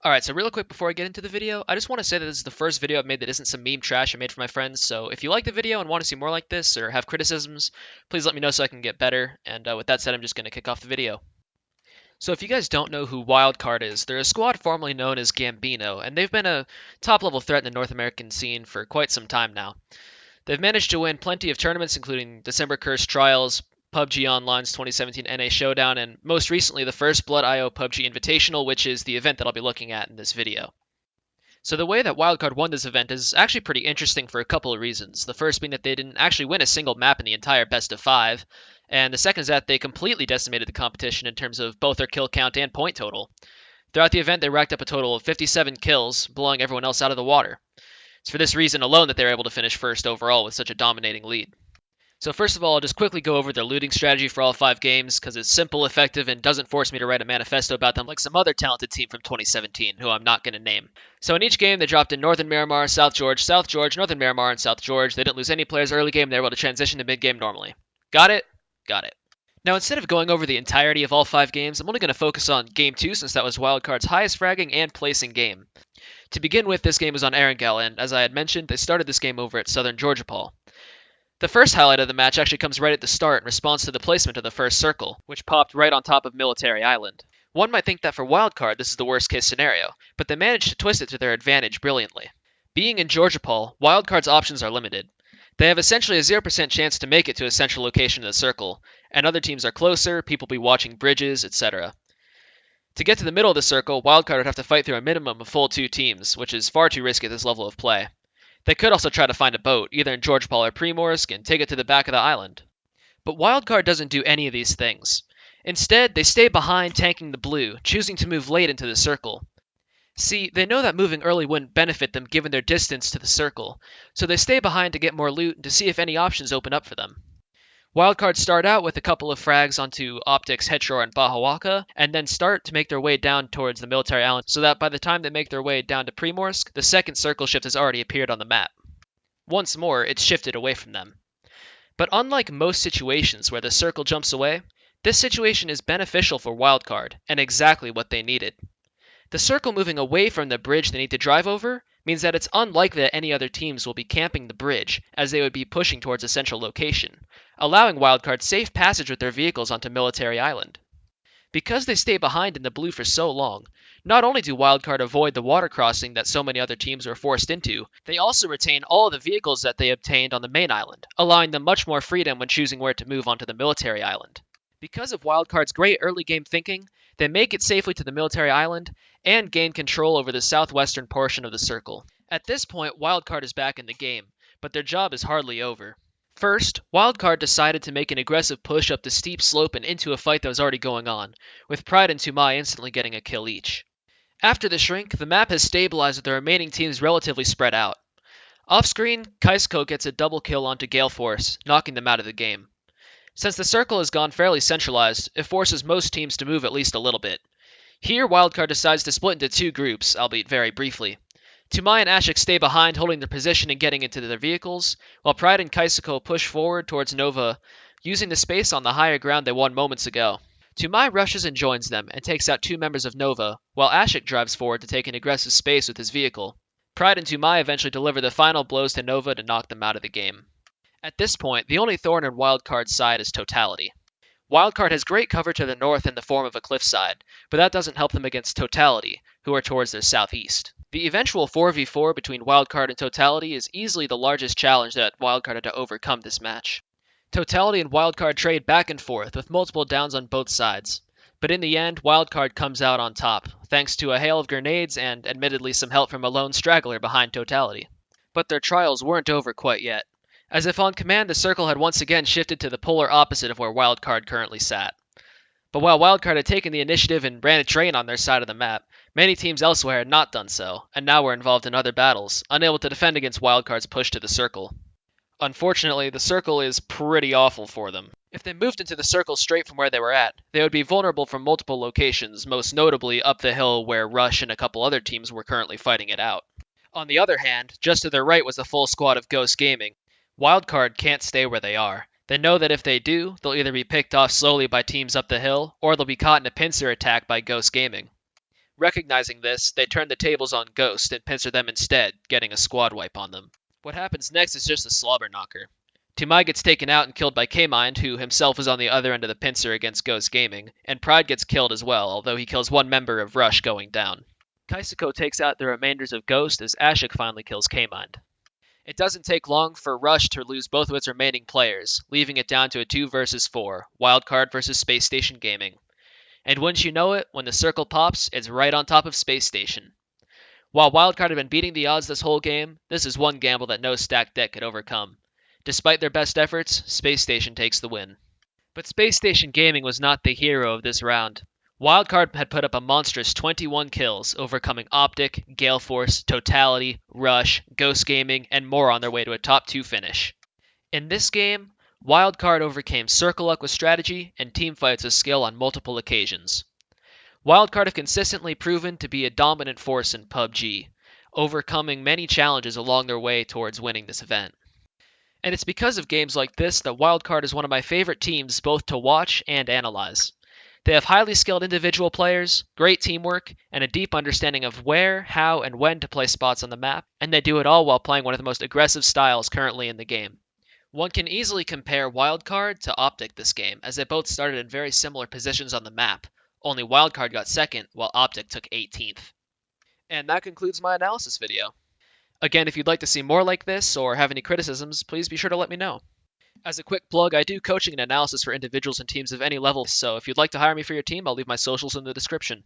Alright, so real quick before I get into the video, I just want to say that this is the first video I've made that isn't some meme trash I made for my friends, so if you like the video and want to see more like this or have criticisms, please let me know so I can get better, and with that said, I'm just going to kick off the video. So if you guys don't know who Wildcard is, they're a squad formerly known as Gambino, and they've been a top-level threat in the North American scene for quite some time now. They've managed to win plenty of tournaments, including December Curse Trials, PUBG Online's 2017 NA Showdown, and most recently the FirstbloodIO PUBG Invitational, which is the event that I'll be looking at in this video. So the way that Wildcard won this event is actually pretty interesting for a couple of reasons. The first being that they didn't actually win a single map in the entire best of 5, and the second is that they completely decimated the competition in terms of both their kill count and point total. Throughout the event, they racked up a total of 57 kills, blowing everyone else out of the water. It's for this reason alone that they were able to finish first overall with such a dominating lead. So first of all, I'll just quickly go over their looting strategy for all 5 games, because it's simple, effective, and doesn't force me to write a manifesto about them like some other talented team from 2017, who I'm not going to name. So in each game, they dropped in Northern Miramar, South George, Northern Miramar, and South George. They didn't lose any players early game, they were able to transition to mid-game normally. Got it? Got it. Now instead of going over the entirety of all 5 games, I'm only going to focus on Game 2 since that was Wildcard's highest fragging and placing game. To begin with, this game was on Erangel, and as I had mentioned, they started this game over at Southern Georgopol. The first highlight of the match actually comes right at the start in response to the placement of the first circle, which popped right on top of Military Island. One might think that for Wildcard this is the worst case scenario, but they managed to twist it to their advantage brilliantly. Being in Georgopol, Wildcard's options are limited. They have essentially a 0% chance to make it to a central location of the circle, and other teams are closer, people will be watching bridges, etc. To get to the middle of the circle, Wildcard would have to fight through a minimum of full 2 teams, which is far too risky at this level of play. They could also try to find a boat, either in Georgopol or Primorsk, and take it to the back of the island. But Wildcard doesn't do any of these things. Instead, they stay behind tanking the blue, choosing to move late into the circle. See, they know that moving early wouldn't benefit them given their distance to the circle, so they stay behind to get more loot and to see if any options open up for them. Wildcard start out with a couple of frags onto Optics, Hetror, and Bahawaka, and then start to make their way down towards the Military Island, so that by the time they make their way down to Primorsk, the second circle shift has already appeared on the map. Once more, it's shifted away from them. But unlike most situations where the circle jumps away, this situation is beneficial for Wildcard, and exactly what they needed. The circle moving away from the bridge they need to drive over means that it's unlikely that any other teams will be camping the bridge, as they would be pushing towards a central location, allowing Wildcard safe passage with their vehicles onto Military Island. Because they stay behind in the blue for so long, not only do Wildcard avoid the water crossing that so many other teams were forced into, they also retain all of the vehicles that they obtained on the main island, allowing them much more freedom when choosing where to move onto the Military Island. Because of Wildcard's great early game thinking, they make it safely to the Military Island and gain control over the southwestern portion of the circle. At this point, Wildcard is back in the game, but their job is hardly over. First, Wildcard decided to make an aggressive push up the steep slope and into a fight that was already going on, with Pride and Tumai instantly getting a kill each. After the shrink, the map has stabilized with the remaining teams relatively spread out. Off-screen, Kaisuko gets a double kill onto Gale Force, knocking them out of the game. Since the circle has gone fairly centralized, it forces most teams to move at least a little bit. Here, Wildcard decides to split into 2 groups, albeit very briefly. Tumai and Ashik stay behind, holding their position and getting into their vehicles, while Pride and Kaisuko push forward towards Nova, using the space on the higher ground they won moments ago. Tumai rushes and joins them, and takes out 2 members of Nova, while Ashik drives forward to take an aggressive space with his vehicle. Pride and Tumai eventually deliver the final blows to Nova to knock them out of the game. At this point, the only thorn in Wildcard's side is Totality. Wildcard has great cover to the north in the form of a cliffside, but that doesn't help them against Totality, who are towards their southeast. The eventual 4v4 between Wildcard and Totality is easily the largest challenge that Wildcard had to overcome this match. Totality and Wildcard trade back and forth, with multiple downs on both sides. But in the end, Wildcard comes out on top, thanks to a hail of grenades and admittedly some help from a lone straggler behind Totality. But their trials weren't over quite yet. As if on command, the circle had once again shifted to the polar opposite of where Wildcard currently sat. But while Wildcard had taken the initiative and ran a train on their side of the map, many teams elsewhere had not done so, and now were involved in other battles, unable to defend against Wildcard's push to the circle. Unfortunately, the circle is pretty awful for them. If they moved into the circle straight from where they were at, they would be vulnerable from multiple locations, most notably up the hill where Rush and a couple other teams were currently fighting it out. On the other hand, just to their right was a full squad of Ghost Gaming. Wildcard can't stay where they are. They know that if they do, they'll either be picked off slowly by teams up the hill, or they'll be caught in a pincer attack by Ghost Gaming. Recognizing this, they turn the tables on Ghost and pincer them instead, getting a squad wipe on them. What happens next is just a slobber knocker. Tumai gets taken out and killed by K-Mind, who himself was on the other end of the pincer against Ghost Gaming, and Pride gets killed as well, although he kills one member of Rush going down. Kaisuko takes out the remainders of Ghost as Ashik finally kills K-Mind. It doesn't take long for Rush to lose both of its remaining players, leaving it down to a 2 versus 4, Wildcard versus Space Station Gaming. And wouldn't you know it, when the circle pops, it's right on top of Space Station. While Wildcard had been beating the odds this whole game, this is one gamble that no stacked deck could overcome. Despite their best efforts, Space Station takes the win. But Space Station Gaming was not the hero of this round. Wildcard had put up a monstrous 21 kills, overcoming Optic, Gale Force, Totality, Rush, Ghost Gaming, and more on their way to a top 2 finish. In this game, Wildcard overcame Circle Luck with strategy and teamfights with skill on multiple occasions. Wildcard have consistently proven to be a dominant force in PUBG, overcoming many challenges along their way towards winning this event. And it's because of games like this that Wildcard is one of my favorite teams both to watch and analyze. They have highly skilled individual players, great teamwork, and a deep understanding of where, how, and when to play spots on the map, and they do it all while playing one of the most aggressive styles currently in the game. One can easily compare Wildcard to Optic this game, as they both started in very similar positions on the map, only Wildcard got second, while Optic took 18th. And that concludes my analysis video. Again, if you'd like to see more like this, or have any criticisms, please be sure to let me know. As a quick plug, I do coaching and analysis for individuals and teams of any level, so if you'd like to hire me for your team, I'll leave my socials in the description.